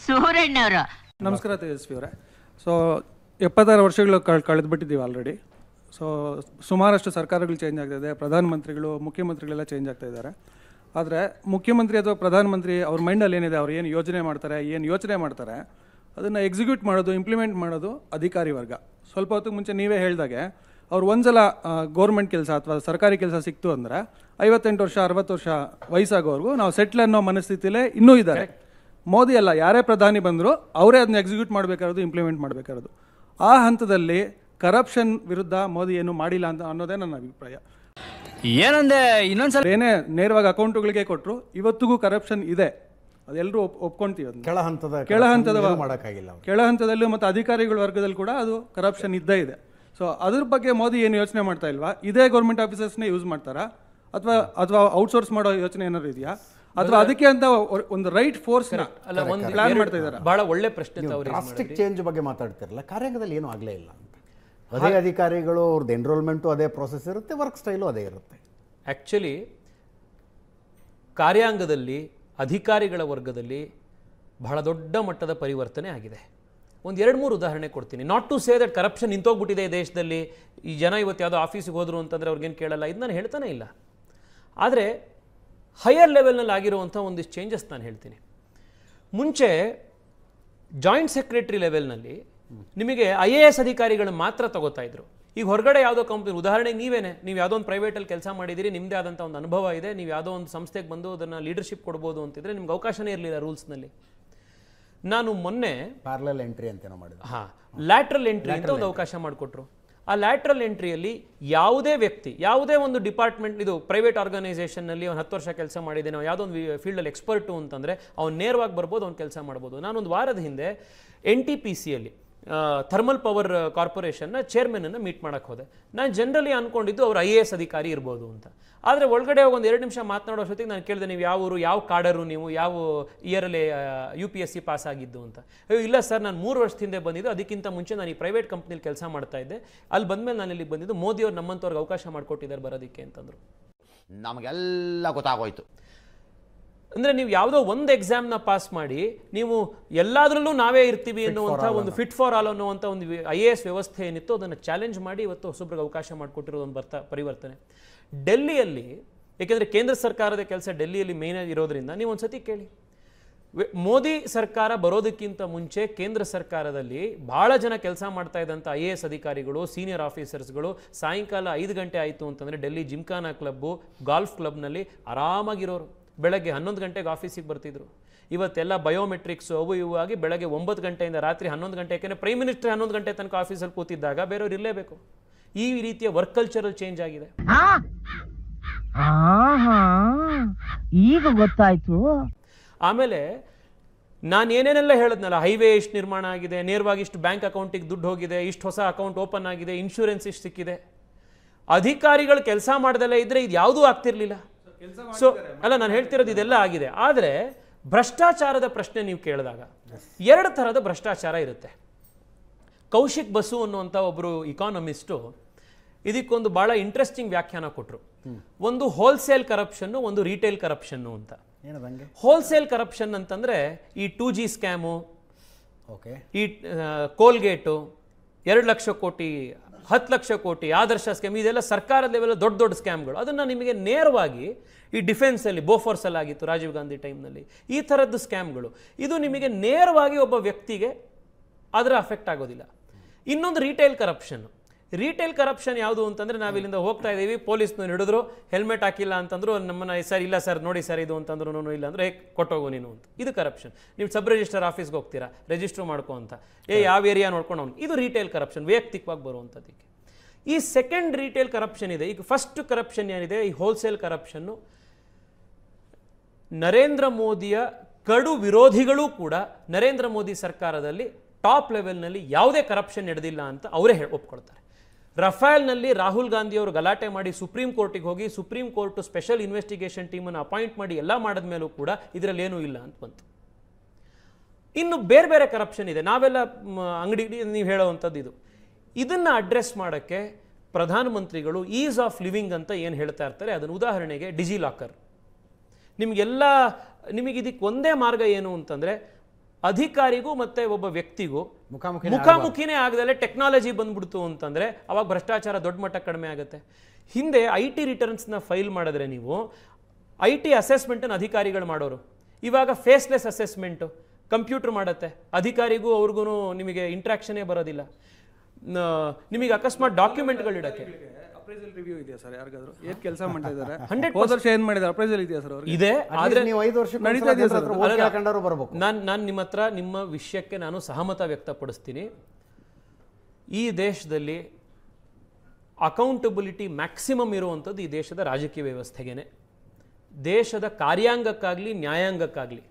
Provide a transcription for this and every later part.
ಸೂರಣ್ಣವರು ನಮಸ್ಕಾರ ತೇಜಸ್ವಿ ಅವರೇ. ಸೊ 76 ವರ್ಷಗಳು ಕಳೆದುಬಿಟ್ಟಿದ್ದೀವಿ ಆಲ್ರೆಡಿ. ಸೊ ಸುಮಾರಷ್ಟು ಸರ್ಕಾರಗಳು ಚೇಂಜ್ ಆಗ್ತಾಯಿದೆ, ಪ್ರಧಾನಮಂತ್ರಿಗಳು ಮುಖ್ಯಮಂತ್ರಿಗಳೆಲ್ಲ ಚೇಂಜ್ ಆಗ್ತಾ ಇದ್ದಾರೆ. ಆದರೆ ಮುಖ್ಯಮಂತ್ರಿ ಅಥವಾ ಪ್ರಧಾನಮಂತ್ರಿ ಅವ್ರ ಮೈಂಡಲ್ಲಿ ಏನಿದೆ, ಅವ್ರು ಏನು ಯೋಚನೆ ಮಾಡ್ತಾರೆ ಅದನ್ನು ಎಕ್ಸಿಕ್ಯೂಟ್ ಮಾಡೋದು, ಇಂಪ್ಲಿಮೆಂಟ್ ಮಾಡೋದು ಅಧಿಕಾರಿ ವರ್ಗ. ಸ್ವಲ್ಪ ಹೊತ್ತಿಗೆ ಮುಂಚೆ ನೀವೇ ಹೇಳಿದಾಗೆ ಅವ್ರು ಒಂದ್ಸಲ ಗೌರ್ಮೆಂಟ್ ಕೆಲಸ ಅಥವಾ ಸರ್ಕಾರಿ ಕೆಲಸ ಸಿಕ್ತು ಅಂದರೆ 58 ವರ್ಷ 60 ವರ್ಷ ವಯಸ್ಸಾಗೋವರೆಗೂ ನಾವು ಸೆಟ್ಲ್ ಅನ್ನೋ ಮನಸ್ಥಿತಿಲೇ ಇನ್ನೂ ಇದ್ದಾರೆ. ಮೋದಿ ಅಲ್ಲ, ಯಾರೇ ಪ್ರಧಾನಿ ಬಂದರೂ ಅವರೇ ಅದನ್ನ ಎಕ್ಸಿಕ್ಯೂಟ್ ಮಾಡಬೇಕಾರೋದು, ಇಂಪ್ಲಿಮೆಂಟ್ ಮಾಡಬೇಕಾರೋದು. ಆ ಹಂತದಲ್ಲಿ ಕರಪ್ಷನ್ ವಿರುದ್ಧ ಮೋದಿ ಏನು ಮಾಡಿಲ್ಲ ಅಂತ ಅನ್ನೋದೇ ನನ್ನ ಅಭಿಪ್ರಾಯ. ಏನಂದೆ ಇನ್ನೊಂದ್ಸಲ ಏನೇ ನೇರವಾಗಿ ಅಕೌಂಟ್ಗಳಿಗೆ ಕೊಟ್ಟರು, ಇವತ್ತಿಗೂ ಕರಪ್ಷನ್ ಇದೆ, ಅದೆಲ್ಲರೂ ಒಪ್ಕೊಂತೀವಿ. ಅದನ್ನ ಕೆಳ ಹಂತದಲ್ಲೂ ಮತ್ತು ಅಧಿಕಾರಿಗಳ ವರ್ಗದಲ್ಲಿ ಕೂಡ ಅದು ಕರಪ್ಷನ್ ಇದ್ದೇ ಇದೆ. ಸೊ ಅದ್ರ ಬಗ್ಗೆ ಮೋದಿ ಏನು ಯೋಚನೆ ಮಾಡ್ತಾ ಇಲ್ವಾ? ಇದೇ ಗೌರ್ಮೆಂಟ್ ಆಫೀಸರ್ಸ್ನೇ ಯೂಸ್ ಮಾಡ್ತಾರಾ ಅಥವಾ ಔಟ್ಸೋರ್ಸ್ ಮಾಡೋ ಯೋಚನೆ ಏನಾದ್ರು ಇದೆಯಾ, ಅಥವಾ ಅದಕ್ಕೆ ಅಂತ ಒಂದು ರೈಟ್ ಫೋರ್ಸ್ ಪ್ಲಾನ್ ಮಾಡ್ತಾ ಇದ್ದಾರೆ? ಬಹಳ ಒಳ್ಳೆ ಪ್ರಶ್ನೆ. ಡ್ರಾಸ್ಟಿಕ್ ಚೇಂಜ್ ಬಗ್ಗೆ ಮಾತಾಡ್ತಿರಲ್ಲ, ಕಾರ್ಯಾಂಗದಲ್ಲಿ ಏನೂ ಆಗಲೇ ಇಲ್ಲ ಅಂತ. ಅದೇ ಅಧಿಕಾರಿಗಳು, ಅವ್ರದ್ದು ಎನ್ರೋಲ್ಮೆಂಟು ಅದೇ ಪ್ರೋಸೆಸ್ ಇರುತ್ತೆ, ವರ್ಕ್ ಸ್ಟೈಲು ಅದೇ ಇರುತ್ತೆ. ಆ್ಯಕ್ಚುಲಿ ಕಾರ್ಯಾಂಗದಲ್ಲಿ ಅಧಿಕಾರಿಗಳ ವರ್ಗದಲ್ಲಿ ಬಹಳ ದೊಡ್ಡ ಮಟ್ಟದ ಪರಿವರ್ತನೆ ಆಗಿದೆ. ಒಂದು 2-3 ಉದಾಹರಣೆ ಕೊಡ್ತೀನಿ. Not to say that corruption ನಿಂತೋಗ್ಬಿಟ್ಟಿದೆ ದೇಶದಲ್ಲಿ, ಈ ಜನ ಇವತ್ತು ಯಾವುದೋ ಆಫೀಸಿಗೆ ಹೋದ್ರು ಅಂತಂದರೆ ಅವ್ರಿಗೇನು ಕೇಳಲ್ಲ, ಇದು ನಾನು ಹೇಳ್ತಾನೆ ಇಲ್ಲ. ಆದರೆ ಹೈಯರ್ ಲೆವೆಲ್ನಲ್ಲಿ ಆಗಿರುವಂಥ ಒಂದಿಷ್ಟು ಚೇಂಜಸ್ ನಾನು ಹೇಳ್ತೀನಿ. ಮುಂಚೆ ಜಾಯಿಂಟ್ ಸೆಕ್ರೆಟರಿ ಲೆವೆಲ್ನಲ್ಲಿ ನಿಮಗೆ IAS ಅಧಿಕಾರಿಗಳು ಮಾತ್ರ ತಗೋತಾ ಇದ್ರು. ಈಗ ಹೊರಗಡೆ ಯಾವುದೋ ಕಂಪ್ನಿ, ಉದಾಹರಣೆಗೆ ನೀವು ಯಾವುದೋ ಒಂದು ಪ್ರೈವೇಟಲ್ಲಿ ಕೆಲಸ ಮಾಡಿದ್ದೀರಿ, ನಿಮ್ಮದೇ ಆದಂಥ ಒಂದು ಅನುಭವ ಇದೆ, ನೀವು ಯಾವುದೋ ಒಂದು ಸಂಸ್ಥೆಗೆ ಬಂದು ಅದನ್ನು ಲೀಡರ್ಶಿಪ್ ಕೊಡ್ಬೋದು ಅಂತಿದ್ರೆ ನಿಮ್ಗೆ ಅವಕಾಶನೇ ಇರಲಿಲ್ಲ ರೂಲ್ಸ್ನಲ್ಲಿ. ನಾನು ಮೊನ್ನೆ ಪ್ಯಾರಲಲ್ ಎಂಟ್ರಿ ಅಂತ ಮಾಡಿದೆ. ಲ್ಯಾಟ್ರಲ್ ಎಂಟ್ರಿ ಅಂತ ಒಂದು ಅವಕಾಶ ಮಾಡಿಕೊಟ್ರು. ಆ ಲ್ಯಾಟ್ರಲ್ ಎಂಟ್ರಿಯಲ್ಲಿ ಯಾವುದೇ ವ್ಯಕ್ತಿ, ಯಾವುದೇ ಒಂದು ಡಿಪಾರ್ಟ್ಮೆಂಟ್, ಇದು ಪ್ರೈವೇಟ್ ಆರ್ಗನೈಸೇಷನ್ನಲ್ಲಿ ಅವ್ನು 10 ವರ್ಷ ಕೆಲಸ ಮಾಡಿದ್ದೇನೆ, ನಾವು ಯಾವುದೋ ಒಂದು ಫೀಲ್ಡಲ್ಲಿ ಎಕ್ಸ್ಪರ್ಟು ಅಂತಂದರೆ ಅವ್ನು ನೇರವಾಗಿ ಬರ್ಬೋದು, ಅವ್ನು ಕೆಲಸ ಮಾಡ್ಬೋದು. ನಾನೊಂದು ವಾರದ ಹಿಂದೆ NTPCಯಲ್ಲಿ ಥರ್ಮಲ್ ಪವರ್ ಕಾರ್ಪೊರೇಷನ್ನ ಚೇರ್ಮನನ್ನು ಮೀಟ್ ಮಾಡೋಕ್ಕೆ ಹೋದೆ. ನಾನು ಜನರಲಿ ಅಂದ್ಕೊಂಡಿದ್ದು ಅವ್ರು IAS ಅಧಿಕಾರಿ ಇರ್ಬೋದು ಅಂತ. ಆದರೆ ಒಳಗಡೆ ಒಂದು 2 ನಿಮಿಷ ಮಾತನಾಡೋ ಅಷ್ಟೊತ್ತಿಗೆ ನಾನು ಕೇಳಿದೆ, ನೀವು ಯಾವ ಊರು, ಯಾವ ಕಾಡರು, ನೀವು ಯಾವ ಇಯರಲ್ಲಿ UPSC ಪಾಸ್ ಆಗಿದ್ದು ಅಂತ. ಅಯ್ಯೋ ಇಲ್ಲ ಸರ್, ನಾನು 3 ವರ್ಷದ ಹಿಂದೆ ಬಂದಿದ್ದು, ಅದಕ್ಕಿಂತ ಮುಂಚೆ ನಾನು ಈ ಪ್ರೈವೇಟ್ ಕಂಪ್ನಿಲಿ ಕೆಲಸ ಮಾಡ್ತಾ ಇದ್ದೆ, ಅಲ್ಲಿ ಬಂದಮೇಲೆ ನಾನು ಇಲ್ಲಿಗೆ ಬಂದಿದ್ದು, ಮೋದಿಯವ್ರು ನಮ್ಮಂಥವ್ರಿಗೆ ಅವಕಾಶ ಮಾಡಿಕೊಟ್ಟಿದ್ದಾರೆ ಬರೋದಕ್ಕೆ ಅಂತಂದರು. ನಮಗೆಲ್ಲ ಗೊತ್ತಾಗೋಯ್ತು. ಅಂದರೆ ನೀವು ಯಾವುದೋ ಒಂದು ಎಕ್ಸಾಮ್ನ ಪಾಸ್ ಮಾಡಿ ನೀವು ಎಲ್ಲದರಲ್ಲೂ ನಾವೇ ಇರ್ತೀವಿ ಅನ್ನುವಂಥ ಒಂದು ಫಿಟ್ ಫಾರ್ ಆಲ್ ಅನ್ನುವಂಥ ಒಂದು IAS ವ್ಯವಸ್ಥೆ ಏನಿತ್ತು ಅದನ್ನು ಚಾಲೆಂಜ್ ಮಾಡಿ ಇವತ್ತು ಹೊಸಬ್ರಿಗೆ ಅವಕಾಶ ಮಾಡಿಕೊಟ್ಟಿರೋದು ಒಂದು ಪರಿವರ್ತನೆ. ಡೆಲ್ಲಿಯಲ್ಲಿ, ಏಕೆಂದರೆ ಕೇಂದ್ರ ಸರ್ಕಾರದ ಕೆಲಸ ಡೆಲ್ಲಿಯಲ್ಲಿ ಮೇನ್ ಇರೋದ್ರಿಂದ, ನೀವು ಒಂದು ಸತಿ ಕೇಳಿ, ಮೋದಿ ಸರ್ಕಾರ ಬರೋದಕ್ಕಿಂತ ಮುಂಚೆ ಕೇಂದ್ರ ಸರ್ಕಾರದಲ್ಲಿ ಭಾಳ ಜನ ಕೆಲಸ ಮಾಡ್ತಾ ಇದ್ದಂಥ IAS ಅಧಿಕಾರಿಗಳು, ಸೀನಿಯರ್ ಆಫೀಸರ್ಸ್ಗಳು ಸಾಯಂಕಾಲ 5 ಗಂಟೆ ಆಯಿತು ಅಂತಂದರೆ ಡೆಲ್ಲಿ ಜಿಮ್ಖಾನಾ ಕ್ಲಬ್ಬು, ಗಾಲ್ಫ್ ಕ್ಲಬ್ನಲ್ಲಿ ಆರಾಮಾಗಿರೋರು. ಬೆಳಗ್ಗೆ 11 ಗಂಟೆಗೆ ಆಫೀಸಿಗೆ ಬರ್ತಿದ್ರು. ಇವತ್ತೆಲ್ಲ ಬಯೋಮೆಟ್ರಿಕ್ಸು ಅವು ಇವು ಆಗಿ ಬೆಳಗ್ಗೆ 9 ಗಂಟೆಯಿಂದ ರಾತ್ರಿ 11 ಗಂಟೆ, ಯಾಕೆಂದರೆ ಪ್ರೈಮ್ ಮಿನಿಸ್ಟರ್ 11 ಗಂಟೆ ತನಕ ಆಫೀಸಲ್ಲಿ ಕೂತಿದ್ದಾಗ ಬೇರೆಯವ್ರು ಇರಲೇಬೇಕು. ಈ ರೀತಿಯ ವರ್ಕ್ ಕಲ್ಚರಲ್ ಚೇಂಜ್ ಆಗಿದೆ. ಈಗ ಗೊತ್ತಾಯ್ತು. ಆಮೇಲೆ ನಾನು ಏನೇನೆಲ್ಲ ಹೇಳಿದ್ನಲ್ಲ, ಹೈವೇ ಇಷ್ಟು ನಿರ್ಮಾಣ ಆಗಿದೆ, ನೇರವಾಗಿ ಇಷ್ಟು ಬ್ಯಾಂಕ್ ಅಕೌಂಟಿಗೆ ದುಡ್ಡು ಹೋಗಿದೆ, ಇಷ್ಟು ಹೊಸ ಅಕೌಂಟ್ ಓಪನ್ ಆಗಿದೆ, ಇನ್ಶೂರೆನ್ಸ್ ಇಷ್ಟು ಸಿಕ್ಕಿದೆ. ಅಧಿಕಾರಿಗಳು ಕೆಲಸ ಮಾಡ್ದಲ್ಲೇ ಇದ್ರೆ ಇದು ಯಾವುದೂ ಆಗ್ತಿರ್ಲಿಲ್ಲ. ಸೊ ಅಲ್ಲ, ನಾನು ಹೇಳ್ತಿರೋದು ಇದೆಲ್ಲ ಆಗಿದೆ. ಆದರೆ ಭ್ರಷ್ಟಾಚಾರದ ಪ್ರಶ್ನೆ ನೀವು ಕೇಳಿದಾಗ 2 ಥರದ ಭ್ರಷ್ಟಾಚಾರ ಇರುತ್ತೆ. ಕೌಶಿಕ್ ಬಸು ಅನ್ನುವಂಥ ಒಬ್ಬರು ಇಕಾನಮಿಸ್ಟು ಇದಕ್ಕೊಂದು ಭಾಳ ಇಂಟ್ರೆಸ್ಟಿಂಗ್ ವ್ಯಾಖ್ಯಾನ ಕೊಟ್ಟರು. ಒಂದು ಹೋಲ್ಸೇಲ್ ಕರಪ್ಷನ್ನು, ಒಂದು ರಿಟೇಲ್ ಕರಪ್ಷನ್ನು ಅಂತ. ಹೋಲ್ಸೇಲ್ ಕರಪ್ಷನ್ ಅಂತಂದರೆ ಈ 2G ಸ್ಕ್ಯಾಮು, ಈ ಕೋಲ್ಗೇಟು, 2 ಲಕ್ಷ ಕೋಟಿ 10 ಲಕ್ಷ ಕೋಟಿ ಆದರ್ಶ ಸ್ಕ್ಯಾಮ್, ಇದೆಲ್ಲ ಸರ್ಕಾರದ ಲೆವೆಲ್ ದೊಡ್ಡ ಸ್ಕ್ಯಾಮ್ಗಳು. ಅದನ್ನು ನಿಮಗೆ ನೇರವಾಗಿ ಈ ಡಿಫೆನ್ಸಲ್ಲಿ, ಬೋಫೋರ್ಸಲ್ಲಿ ಆಗಿತ್ತು ರಾಜೀವ್ ಗಾಂಧಿ ಟೈಮ್ನಲ್ಲಿ, ಈ ಥರದ್ದು ಸ್ಕ್ಯಾಮ್ಗಳು. ಇದು ನಿಮಗೆ ನೇರವಾಗಿ ಒಬ್ಬ ವ್ಯಕ್ತಿಗೆ ಅದರ ಅಫೆಕ್ಟ್ ಆಗೋದಿಲ್ಲ. ಇನ್ನೊಂದು ರಿಟೇಲ್ ಕರಪ್ಷನ್ ಯಾವುದು ಅಂತಂದರೆ, ನಾವಿಲ್ಲಿಂದ ಹೋಗ್ತಾ ಇದ್ದೀವಿ, ಪೊಲೀಸ್ನವ್ರು ಹಿಡಿದ್ರು, ಹೆಲ್ಮೆಟ್ ಹಾಕಿಲ್ಲ ಅಂತಂದ್ರು, ನಮ್ಮನ್ನು ಸರ್ ಇಲ್ಲ ಸರ್ ನೋಡಿ ಸರ್ ಇದು ಅಂತಂದ್ರು, ಇಲ್ಲ ಅಂದರೆ ಕೊಟ್ಟೋಗು ನೀನು ಅಂತ. ಇದು ಕರಪ್ಷನ್. ನೀವು ಸಬ್ ರಿಜಿಸ್ಟರ್ ಆಫೀಸ್ಗೆ ಹೋಗ್ತೀರಾ, ರಿಜಿಸ್ಟ್ರ್ ಮಾಡ್ಕೊ ಅಂತ, ಯಾವ ಏರಿಯಾ ನೋಡ್ಕೊಂಡು ಅವ್ನು, ಇದು ರಿಟೇಲ್ ಕರಪ್ಷನ್, ವೈಯಕ್ತಿಕವಾಗಿ ಬರುವಂಥದ್ದಕ್ಕೆ. ಈ ಸೆಕೆಂಡ್ ರಿಟೇಲ್ ಕರಪ್ಷನ್ ಇದೆ. ಈಗ ಫಸ್ಟ್ ಕರಪ್ಷನ್ ಏನಿದೆ, ಈ ಹೋಲ್ಸೇಲ್ ಕರಪ್ಷನ್ನು, ನರೇಂದ್ರ ಮೋದಿಯ ಕಡು ವಿರೋಧಿಗಳು ಕೂಡ ನರೇಂದ್ರ ಮೋದಿ ಸರ್ಕಾರದಲ್ಲಿ ಟಾಪ್ ಲೆವೆಲ್ನಲ್ಲಿ ಯಾವುದೇ ಕರಪ್ಷನ್ ನಡೆದಿಲ್ಲ ಅಂತ ಅವರೇ ಒಪ್ಕೊಳ್ತಾರೆ. ರಫೇಲ್ನಲ್ಲಿ ರಾಹುಲ್ ಗಾಂಧಿ ಅವರು ಗಲಾಟೆ ಮಾಡಿ ಸುಪ್ರೀಂ ಕೋರ್ಟಿಗೆ ಹೋಗಿ, ಸುಪ್ರೀಂ ಕೋರ್ಟ್ ಸ್ಪೆಷಲ್ ಇನ್ವೆಸ್ಟಿಗೇಷನ್ ಟೀಮನ್ನು ಅಪಾಯಿಂಟ್ ಮಾಡಿ ಎಲ್ಲ ಮಾಡಿದ ಮೇಲೂ ಕೂಡ ಇದರಲ್ಲಿ ಏನೂ ಇಲ್ಲ ಅಂತ ಬಂತು. ಇನ್ನು ಬೇರೆ ಬೇರೆ ಕರಪ್ಷನ್ ಇದೆ, ನಾವೆಲ್ಲ ಅಂಗಡಿ ನೀವು ಹೇಳೋವಂಥದ್ದು ಇದು. ಇದನ್ನು ಅಡ್ರೆಸ್ ಮಾಡೋಕ್ಕೆ ಪ್ರಧಾನಮಂತ್ರಿಗಳು ಈಸ್ ಆಫ್ ಲಿವಿಂಗ್ ಅಂತ ಏನು ಹೇಳ್ತಾ ಇರ್ತಾರೆ, ಅದನ್ನು ಉದಾಹರಣೆಗೆ ಡಿಜಿ ಲಾಕರ್. ನಿಮಗೆಲ್ಲ ನಿಮಗೆ ಇದಕ್ಕೆ ಒಂದೇ ಮಾರ್ಗ ಏನು ಅಂತಂದರೆ ಅಧಿಕಾರಿಗೂ ಮತ್ತು ಒಬ್ಬ ವ್ಯಕ್ತಿಗೂ ಮುಖಾಮುಖಿನೇ ಆಗದಲ್ಲೇ ಟೆಕ್ನಾಲಜಿ ಬಂದ್ಬಿಡ್ತು ಅಂತಂದರೆ ಅವಾಗ ಭ್ರಷ್ಟಾಚಾರ ದೊಡ್ಡ ಮಟ್ಟ ಕಡಿಮೆ ಆಗುತ್ತೆ. ಹಿಂದೆ IT ರಿಟರ್ನ್ಸ್ನ ಫೈಲ್ ಮಾಡಿದ್ರೆ ನೀವು IT ಅಸೆಸ್ಮೆಂಟನ್ನು ಅಧಿಕಾರಿಗಳು ಮಾಡೋರು, ಇವಾಗ ಫೇಸ್ಲೆಸ್ ಅಸೆಸ್ಮೆಂಟು ಕಂಪ್ಯೂಟರ್ ಮಾಡುತ್ತೆ. ಅಧಿಕಾರಿಗೂ ಅವ್ರಿಗೂ ನಿಮಗೆ ಇಂಟ್ರಾಕ್ಷನೇ ಬರೋದಿಲ್ಲ. ನಿಮಗೆ ಅಕಸ್ಮಾತ್ ಡಾಕ್ಯುಮೆಂಟ್ಗಳು ಇಡೋಕ್ಕೆ ಅಪ್ರೈಸಲ್ ರಿವ್ಯೂ ಇದೆಯಾ ಸರ್ ಯಾರಿಗಾದ್ರು ಏನು ಕೆಲಸ ಮಾಡ್ತಾ ಇದ್ದಾರೆ 100% ವರ್ಷ ಏನು ಮಾಡಿದ್ದಾರೆ ಅಪ್ರೈಸಲ್ ಇದೆಯಾ ಸರ್ ಅವ್ರಿಗೆ? ಇದೆ. ಆದರೆ ನೀವು 5 ವರ್ಷ ನಡೀತಾ ಇದೆಯಾ ಸರ್? ಬರಬೇಕು. ನಾನು ನಿಮ್ಮ ಹತ್ರ ನಿಮ್ಮ ವಿಷಯಕ್ಕೆ ನಾನು ಸಹಮತ ವ್ಯಕ್ತಪಡಿಸ್ತೀನಿ. ಈ ದೇಶದಲ್ಲಿ ಅಕೌಂಟಬಿಲಿಟಿ ಮ್ಯಾಕ್ಸಿಮಮ್ ಇರುವಂಥದ್ದು ಈ ದೇಶದ ರಾಜಕೀಯ ವ್ಯವಸ್ಥೆಗೇನೆ, ದೇಶದ ಕಾರ್ಯಾಂಗಕ್ಕಾಗಲಿ ನ್ಯಾಯಾಂಗಕ್ಕಾಗಲಿ.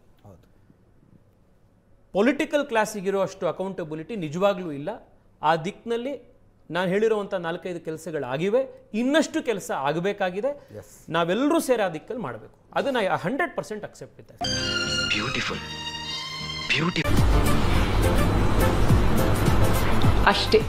ಪೊಲಿಟಿಕಲ್ ಕ್ಲಾಸಿಗಿರೋ ಅಷ್ಟು ಅಕೌಂಟಬಿಲಿಟಿ ನಿಜವಾಗ್ಲೂ ಇಲ್ಲ. ಆ ದಿಕ್ಕಿನಲ್ಲಿ ನಾನು ಹೇಳಿರುವಂಥ 4-5 ಕೆಲಸಗಳಾಗಿವೆ, ಇನ್ನಷ್ಟು ಕೆಲಸ ಆಗಬೇಕಾಗಿದೆ. ನಾವೆಲ್ಲರೂ ಸೇರಿ ಆ ದಿಕ್ಕಲ್ಲಿ ಮಾಡಬೇಕು. ಅದನ್ನು 100% ಅಕ್ಸೆಪ್ಟ್ ಇದ್ದಾರೆ. ಬ್ಯೂಟಿಫುಲ್ ಬ್ಯೂಟಿಫುಲ್ ಅಷ್ಟೇ.